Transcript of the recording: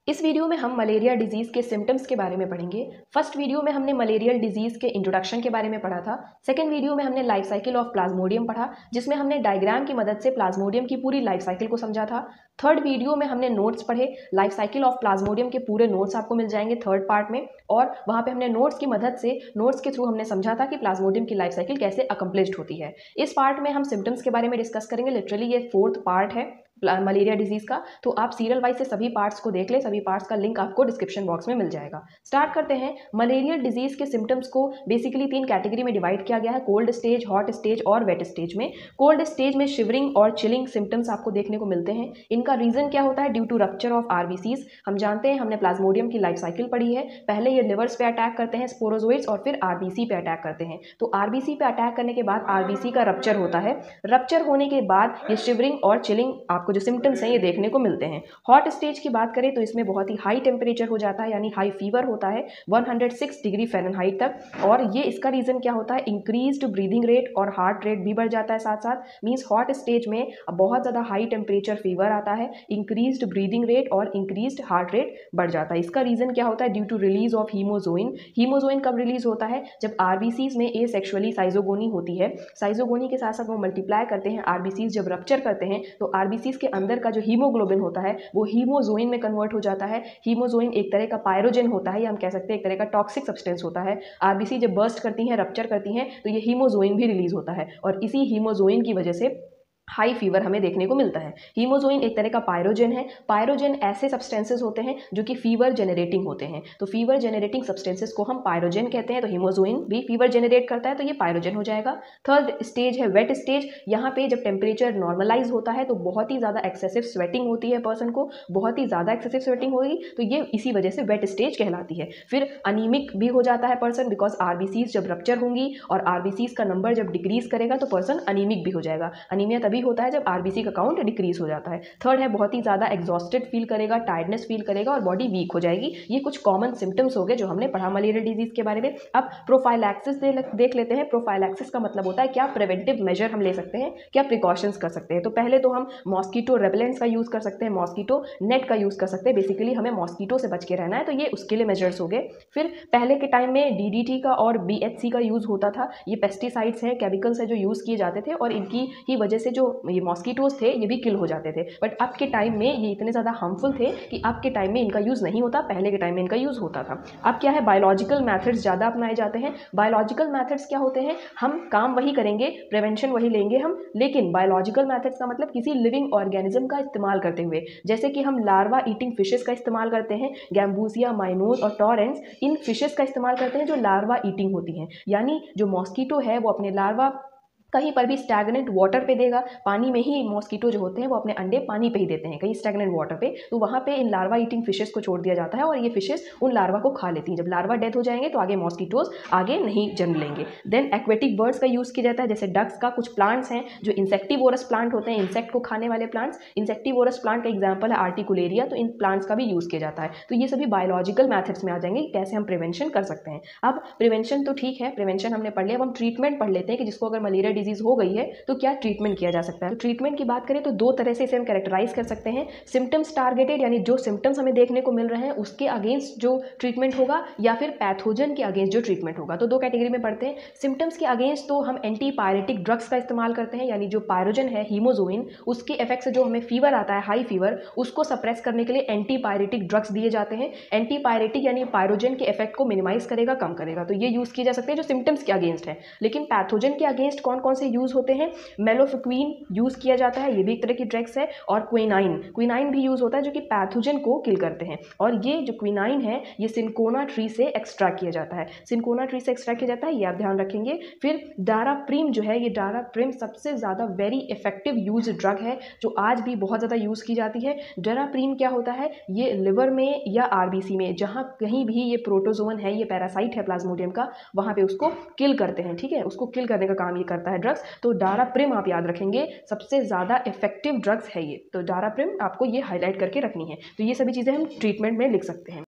इस वीडियो में हम मलेरिया डिजीज़ के सिम्टम्स के बारे में पढ़ेंगे। फर्स्ट वीडियो में हमने मलेरियल डिजीज़ के इंट्रोडक्शन के बारे में पढ़ा था। सेकंड वीडियो में हमने लाइफ साइकिल ऑफ प्लाज्मोडियम पढ़ा, जिसमें हमने डायग्राम की मदद से प्लाज्मोडियम की पूरी लाइफ साइकिल को समझा था। थर्ड वीडियो में हमने नोट्स पढ़े, लाइफ साइकिल ऑफ प्लाज्मोडियम के पूरे नोट्स आपको मिल जाएंगे थर्ड पार्ट में, और वहाँ पे हमने नोट्स की मदद से, नोट्स के थ्रू हमने समझा था कि प्लाज्मोडियम की लाइफ साइकिल कैसे अकम्प्लिश्ड होती है। इस पार्ट में हम सिम्टम्स के बारे में डिस्कस करेंगे। लिटरली ये फोर्थ पार्ट है मलेरिया डिजीज़ का, तो आप सीरियल वाइज से सभी पार्ट्स को देख लें। सभी पार्ट्स का लिंक आपको डिस्क्रिप्शन बॉक्स में मिल जाएगा। स्टार्ट करते हैं। मलेरिया डिजीज़ के सिम्टम्स को बेसिकली 3 कैटेगरी में डिवाइड किया गया है, कोल्ड स्टेज, हॉट स्टेज और वेट स्टेज में। कोल्ड स्टेज में शिवरिंग और चिलिंग सिम्टम्स आपको देखने को मिलते हैं। इनका रीजन क्या होता है? Due to rupture of RBCs. हम जानते हैं, हमने प्लाज्मोडियम की लाइफ साइकिल पढ़ी है। पहले ये लिवर्स पे अटैक करते हैं, स्पोरोजोइड्स, और फिर आरबीसी पे अटैक करते हैं। तो आरबीसी पे अटैक करने के बाद आरबीसी का रप्चर होता है। रप्चर होने के बाद ये शिवरिंग और चिलिंग आपको जो सिम्टम्स हैं ये देखने को मिलते हैं। हॉट स्टेज की बात करें तो इसमें बहुत ही हाई टेम्परेचर हो जाता है, यानी हाई फीवर होता है 106 डिग्री फ़ारेनहाइट तक। और ये इसका रीज़न क्या होता है? इंक्रीज्ड ब्रीदिंग रेट और हार्ट रेट भी बढ़ जाता है साथ साथ। मीन्स हॉट स्टेज में बहुत ज़्यादा हाई टेम्परेचर फीवर आता है, इंक्रीज्ड ब्रीदिंग रेट और इंक्रीज्ड हार्ट रेट बढ़ जाता है। इसका रीज़न क्या होता है? Due to release of haemozoin. Haemozoin कब रिलीज होता है? जब आरबीसीज में एसेक्सुअली साइजोगोनी होती है। साइजोगोनी के साथ साथ वो मल्टीप्लाई करते हैं। आरबीसीज जब रप्चर करते हैं तो आरबीसीज के अंदर का जो हीमोग्लोबिन होता है वो हीमोजोइन में कन्वर्ट हो जाता है। हीमोजोइन एक तरह का पायरोजन होता है, या हम कह सकते हैं एक तरह का टॉक्सिक सब्सटेंस होता है। आरबीसी जब बर्स्ट करती हैं, रप्चर करती हैं, तो ये हीमोजोइन भी रिलीज होता है, और इसी हीमोजोइन की वजह से हाई फीवर हमें देखने को मिलता है। हीमोजोइन एक तरह का पायरोजन है। पायरोजन ऐसे सब्सटेंसेस होते हैं जो कि फीवर जनरेटिंग होते हैं, तो फीवर जनरेटिंग सब्सटेंसेस को हम पायरोजन कहते हैं। तो हीमोजोइन भी फीवर जनरेट करता है, तो ये पायरोजन हो जाएगा। थर्ड स्टेज है वेट स्टेज। यहाँ पे जब टेम्परेचर नॉर्मलाइज होता है तो बहुत ही ज़्यादा एक्सेसिव स्वेटिंग होती है पर्सन को, बहुत ही ज़्यादा एक्सेसिव स्वेटिंग होगी, तो ये इसी वजह से वेट स्टेज कहलाती है। फिर अनीमिक भी हो जाता है पर्सन, बिकॉज आरबीसीज जब रप्चर होंगी और आरबीसीज का नंबर जब डिक्रीज करेगा तो पर्सन अनीमिक भी हो जाएगा। अनीमिया तभी होता है जब आरबीसी का काउंट डिक्रीज हो जाता है। थर्ड है बहुत ही ज़्यादा एग्जॉस्टेड फील करेगा, टायर्डनेस फील करेगा और बॉडी वीक हो जाएगी। ये कुछ कॉमन सिम्टम्स हो गए जो हमने पढ़ा मलेरिया डिजीज के बारे में। अब प्रोफाइलैक्सिस देख लेते हैं। प्रोफाइलैक्सिस का मतलब होता है क्या प्रिवेंटिव मेजर हम ले सकते हैं, क्या प्रिकॉशंस कर सकते हैं। तो पहले तो हम मॉस्किटो रेपेलेंट्स का यूज़ कर सकते हैं, मॉस्किटो नेट का यूज़ कर सकते हैं। बेसिकली हमें मॉस्किटो से बच के रहना है, तो ये उसके लिए मेजर्स हो गए। फिर पहले के टाइम में डीडीटी का और बीएचसी का यूज़ होता था। ये पेस्टिसाइड्स हैं, केमिकल्स हैं जो यूज़ किए जाते थे, और इनकी ही वजह से जो ये मॉस्किटोज थे ये भी किल हो जाते थे। बट अब के टाइम में ये इतने ज़्यादा हार्मफुल थे कि अब के टाइम में इनका यूज़ नहीं होता, पहले के टाइम में इनका यूज़ होता था। अब क्या है? बायोलॉजिकल मैथड्स ज़्यादा अपनाए जाते हैं। बायोलॉजिकल मैथड्स क्या होते हैं? हम काम वही करेंगे, प्रिवेंशन वही लेंगे हम, लेकिन बायोलॉजिकल मैथड्स का मतलब किसी लिविंग ऑर्गेनिज्म का इस्तेमाल करते हुए। जैसे कि हम लार्वा ईटिंग फिशेस का इस्तेमाल करते हैं, गैम्बूसिया, माइनोज और टॉरेंस, इन फिशेस का इस्तेमाल करते हैं जो लार्वा ईटिंग होती हैं। यानी जो मॉस्किटो है वो अपने लार्वा कहीं पर भी स्टैगनेंट वाटर पे देगा। पानी में ही मॉस्किटो जो होते हैं वो अपने अंडे पानी पे ही देते हैं, कहीं स्टैगनेंट वाटर पे, तो वहाँ पे इन लार्वा ईटिंग फिशेस को छोड़ दिया जाता है और ये फिशेस उन लार्वा को खा लेती हैं। जब लार्वा डेथ हो जाएंगे तो आगे मॉस्किटोज आगे नहीं जन्म लेंगे। देन एक्वेटिक बर्ड्स का यूज़ किया जाता है, जैसे डक्स का। कुछ प्लांट्स हैं जो इंसेक्टिवोरस प्लांट होते हैं, इंसेक्ट को खाने वाले प्लांट्स। इंसेक्टिवोरस प्लांट का एग्जाम्पल है आर्टिकुलेरिया, तो इन प्लांट्स का भी यूज़ किया जाता है। तो ये सभी बायोलॉजिकल मैथड्स में आ जाएंगे, कैसे हम प्रिवेंशन कर सकते हैं। अब प्रिवेंशन तो ठीक है, प्रिवेंशन हमने पढ़ लिया। अब हम ट्रीटमेंट पढ़ लेते हैं कि जिसको अगर मलेरिया डिजीज हो गई है तो क्या ट्रीटमेंट किया जा सकता है। तो ट्रीटमेंट की बात करें तो 2 तरह से इसे हम कैरेक्टराइज कर सकते हैं। सिम्टम्स टारगेटेड, यानी जो सिम्टम्स हमें देखने को मिल रहे हैं उसके अगेंस्ट जो ट्रीटमेंट होगा, या फिर पैथोजन के अगेंस्ट जो ट्रीटमेंट होगा। तो 2 कैटेगरी में पढ़ते हैं। सिम्टम्स के अगेंस्ट तो हम एंटीपायरेटिक ड्रग्स का इस्तेमाल करते हैं, यानी जो पायरोजन है हीमोजोइन, उसके इफेक्ट से जो हमें फीवर आता है, हाई फीवर, उसको सप्रेस करने के लिए एंटीपायरेटिक ड्रग्स दिए जाते हैं। एंटीपायरेटिक यानी पायरोजन के इफेक्ट को मिनिमाइज करेगा, कम करेगा, तो ये यूज़ किए जा सकते हैं जो सिम्टम्स के अगेंस्ट है। लेकिन पैथोजन के अगेंस्ट कौन कौन से यूज़ होते हैं? मेलोफिक्वीन यूज़ किया जाता है, ये भी एक तरह की ड्रग्स है, और क्विनाइन भी यूज़ होता है जो कि पैथोजन को किल करते हैं। और ये जो क्विनाइन है ये सिनकोना ट्री से एक्सट्रैक्ट किया जाता है, सिनकोना ट्री से एक्सट्रैक्ट किया जाता है, ये आप ध्यान रखेंगे। फिर डाराप्रिम जो है, ये डाराप्रिम सबसे ज़्यादा वेरी इफेक्टिव यूज ड्रग है जो आज भी बहुत ज़्यादा यूज़ की जाती है। डाराप्रिम क्या होता है? ये लिवर में या आरबीसी में जहाँ कहीं भी ये प्रोटोजोन है, ये पैरासाइट है प्लाज्मोडियम का, वहाँ पे उसको किल करते हैं। ठीक है, उसको किल करने का काम ये करता है ड्रग्स। तो डाराप्रिम आप याद रखेंगे, सबसे ज़्यादा इफेक्टिव ड्रग्स है ये। तो डाराप्रिम आपको ये हाईलाइट करके रखनी है। तो ये सभी चीज़ें हम ट्रीटमेंट में लिख सकते हैं।